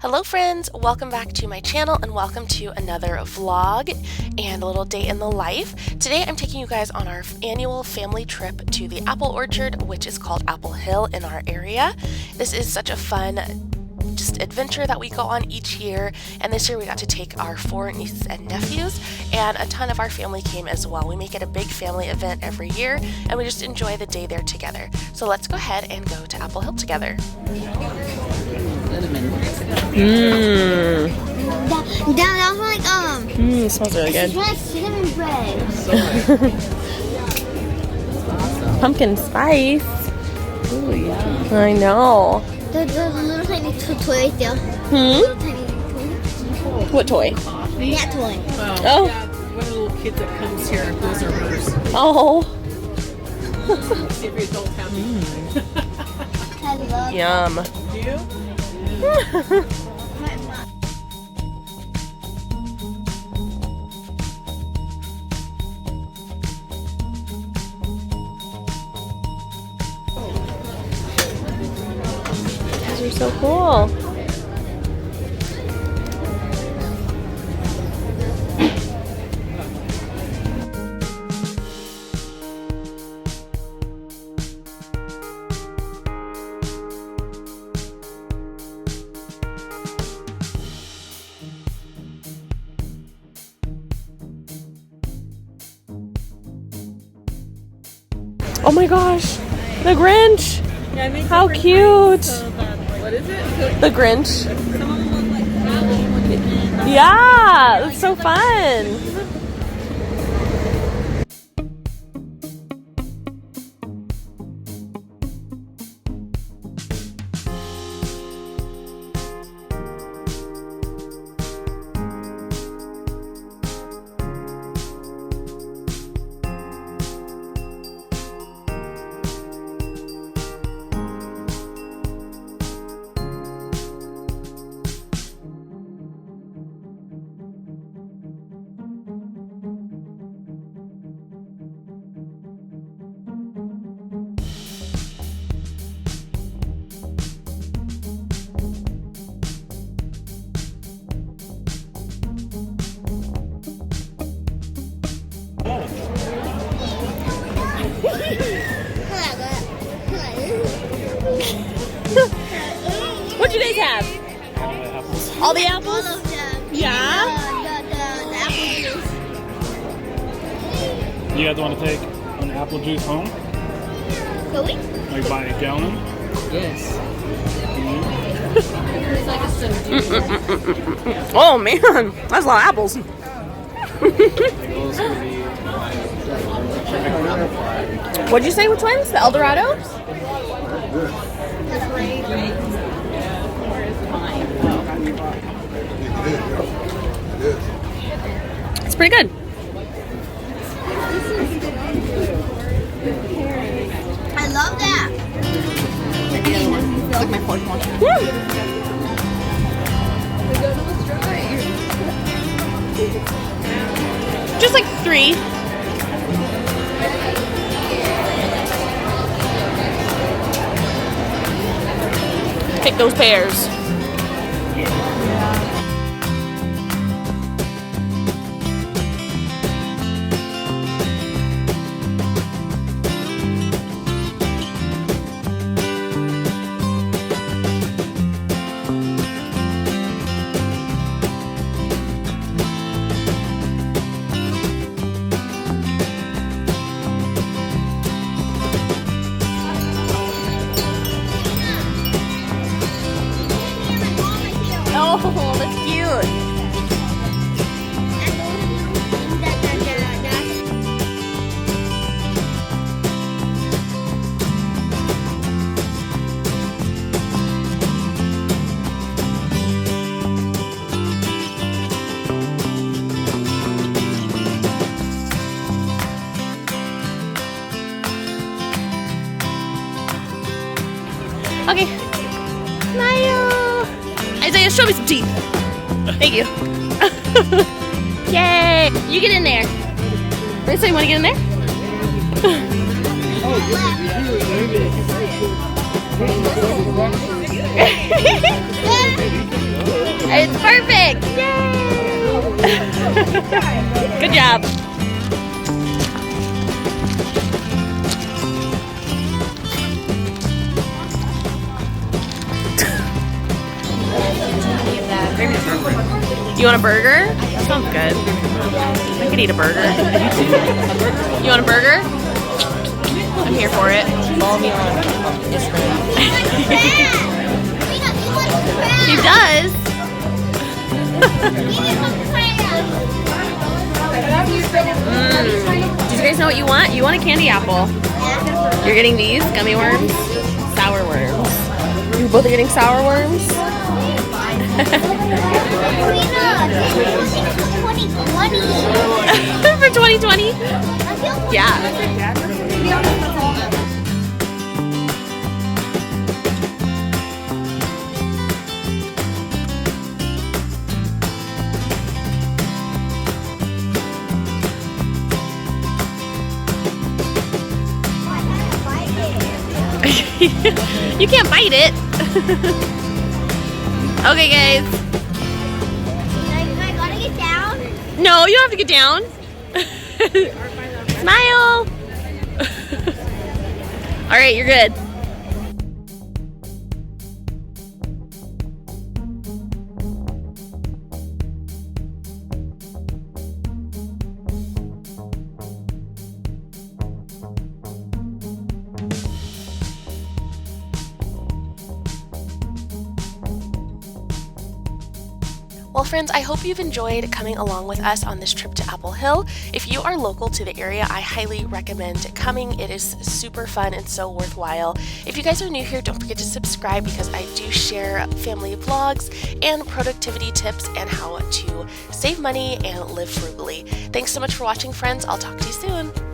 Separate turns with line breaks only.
Hello friends, welcome back to my channel and welcome to another vlog and a little day in the life. Today I'm taking you guys on our annual family trip to the apple orchard, which is called Apple Hill in our area. This is such a fun adventure that we go on each year, and this year we got to take our 4 nieces and nephews, and a ton of our family came as well. We make it a big family event every year and we just enjoy the day there together. So let's go ahead and go to Apple Hill together.
That like
it smells really good.
It's like cinnamon bread.
Pumpkin spice.
Oh yeah.
I know.
The little tiny toy right there. Little tiny toy.
What toy?
That toy.
Oh.
Yeah, one of the little kids that comes here, those are hers.
Oh.
See if your adults have
I love
Yum.
Do you?
These are so cool. Oh my gosh, the Grinch!
Yeah, I made
How
different
cute!
kinds, so that, what is it?
The Grinch.
Some of them look like Halloween.
Yeah, that's so fun. What'd you guys have? All the apples.
all of them.
Yeah?
The apple juice.
You guys want to take an apple juice home?
Can we?
Like buy a gallon?
Yes.
Oh man, that's a lot of apples. What'd you say? Which ones? The Eldorado? It's pretty good.
I love that.
Like my fourth one. Just like 3. Pick those pears. Oh, that's cute. Okay. Smile. Isaiah, show me some teeth. Thank you. Yay! You get in there. Isaiah, you want to get in there? It's perfect! Yay! Good job. You want a burger? That sounds good. I could eat a burger. You want a burger? I'm here for it.
Follow me on Instagram.
He does. Did you guys know what you want? You want a candy apple. You're getting these gummy worms, sour worms. You both are getting sour worms. For 2020? Yeah. You can't bite it. Okay, guys.
I gotta get down.
No, you don't have to get down. Smile. All right, you're good. Well, friends, I hope you've enjoyed coming along with us on this trip to Apple Hill. If you are local to the area, I highly recommend coming. It is super fun and so worthwhile. If you guys are new here, don't forget to subscribe because I do share family vlogs and productivity tips and how to save money and live frugally. Thanks so much for watching, friends. I'll talk to you soon.